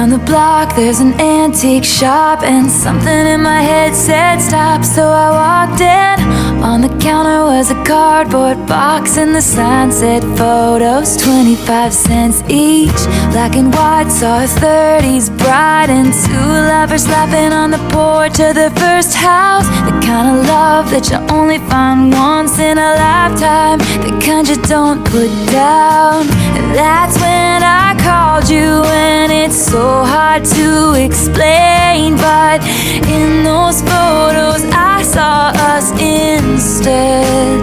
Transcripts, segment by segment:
Down the block there's an antique shop, and something in my head said stop. So I walked in. On the counter was a cardboard box, and the sign said photos, 25 cents each. Black and white, saw a 30s bride and two lovers laughing on the porch of their first house. The kind of love that you only find once in a lifetime, the kind you don't put down. And that's when I called you, and it's so hard to explain, but in those photos I saw us instead.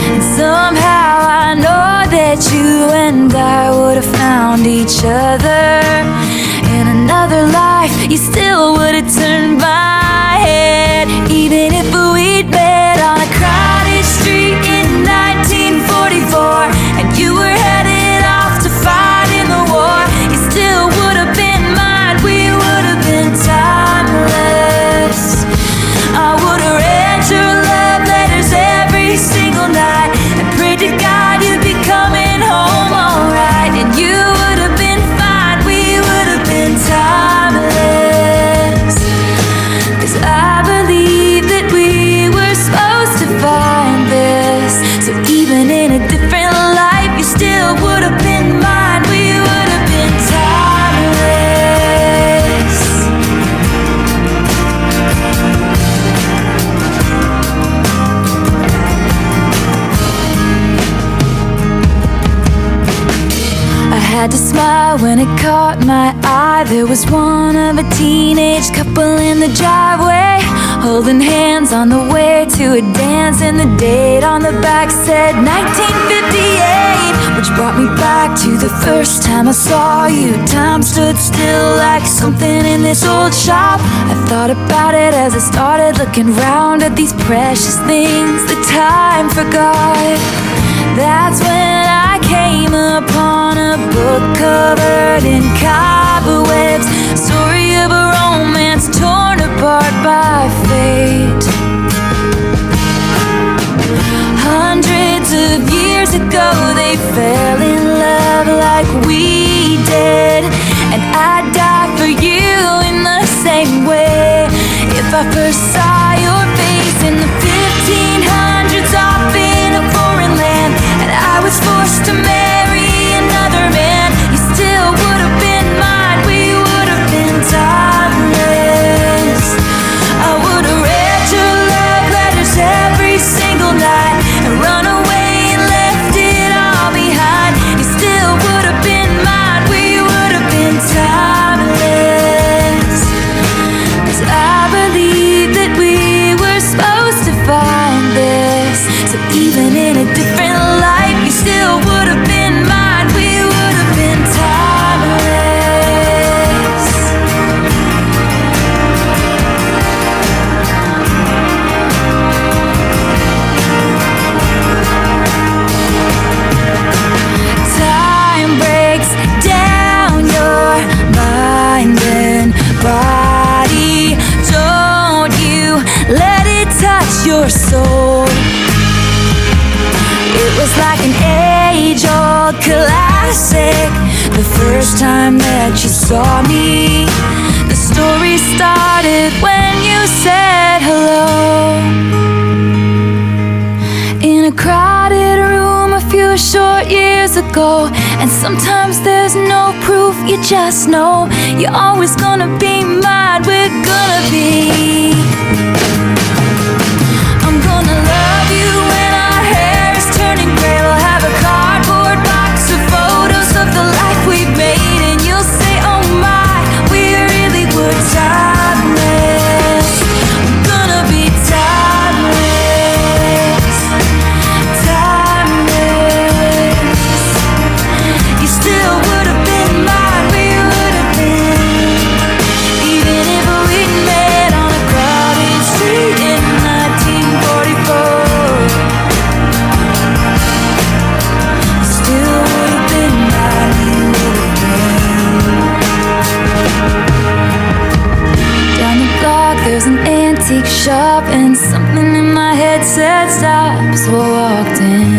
And somehow I know that you and I would have found each other. In another life you still would have turned my head, even if we'd met on a crowded street in 1944, and you were headed off to fight in the war. You still would have been mine, we would have been timeless. I would have read your love letters every single night and prayed to God you'd be coming home alright. And you would have been fine, we would have been timeless. 'Cause I believe that we were supposed to find this. So even in a different life you still would have been mine, we would have been timeless. I had to smile when it caught my eye. There was one of a teenage couple in the driveway, holding hands on the way to a dance, and the date on the back said 1958, which brought me back to the first time I saw you. Time stood still like something in this old shop. I thought about it as I started looking round at these precious things that time forgot. That's when I came upon a book covered in cobwebs, story of a romance torn apart by fate. Hundreds of years ago they fell in love like we did, and I'd die for you in the same way. If I first saw your face in the 1500s off in a foreign land, and I was forced to marry another man, you still would have been mine, we would have been timeless. I would have read your love letters every single night and run away and left it all behind. You still would have been mine, we would have been timeless. 'Cause I believe that we were supposed to find this. So even in a different life you still would have been mine, we would have been timeless. Time breaks down your mind and body. Don't you let it touch your soul. It was like an age-old classic, the first time that you saw me. The story started when you said hello. In a crowded room a few short years ago, and sometimes there's no proof, you just know you're always gonna be mine, we're gonna be. I'm gonna love you when our hair is turning gray. We'll have a cardboard box of photos of the life we've made, and you'll say, oh my, we really were timeless. We're gonna be timeless, timeless. You still would have been mine, we would have been, even if we'd met on a crowded street in 1944. Still would have been mine, we would have been. Down the block there's an antique shop, and something in my head said stop. So I walked in.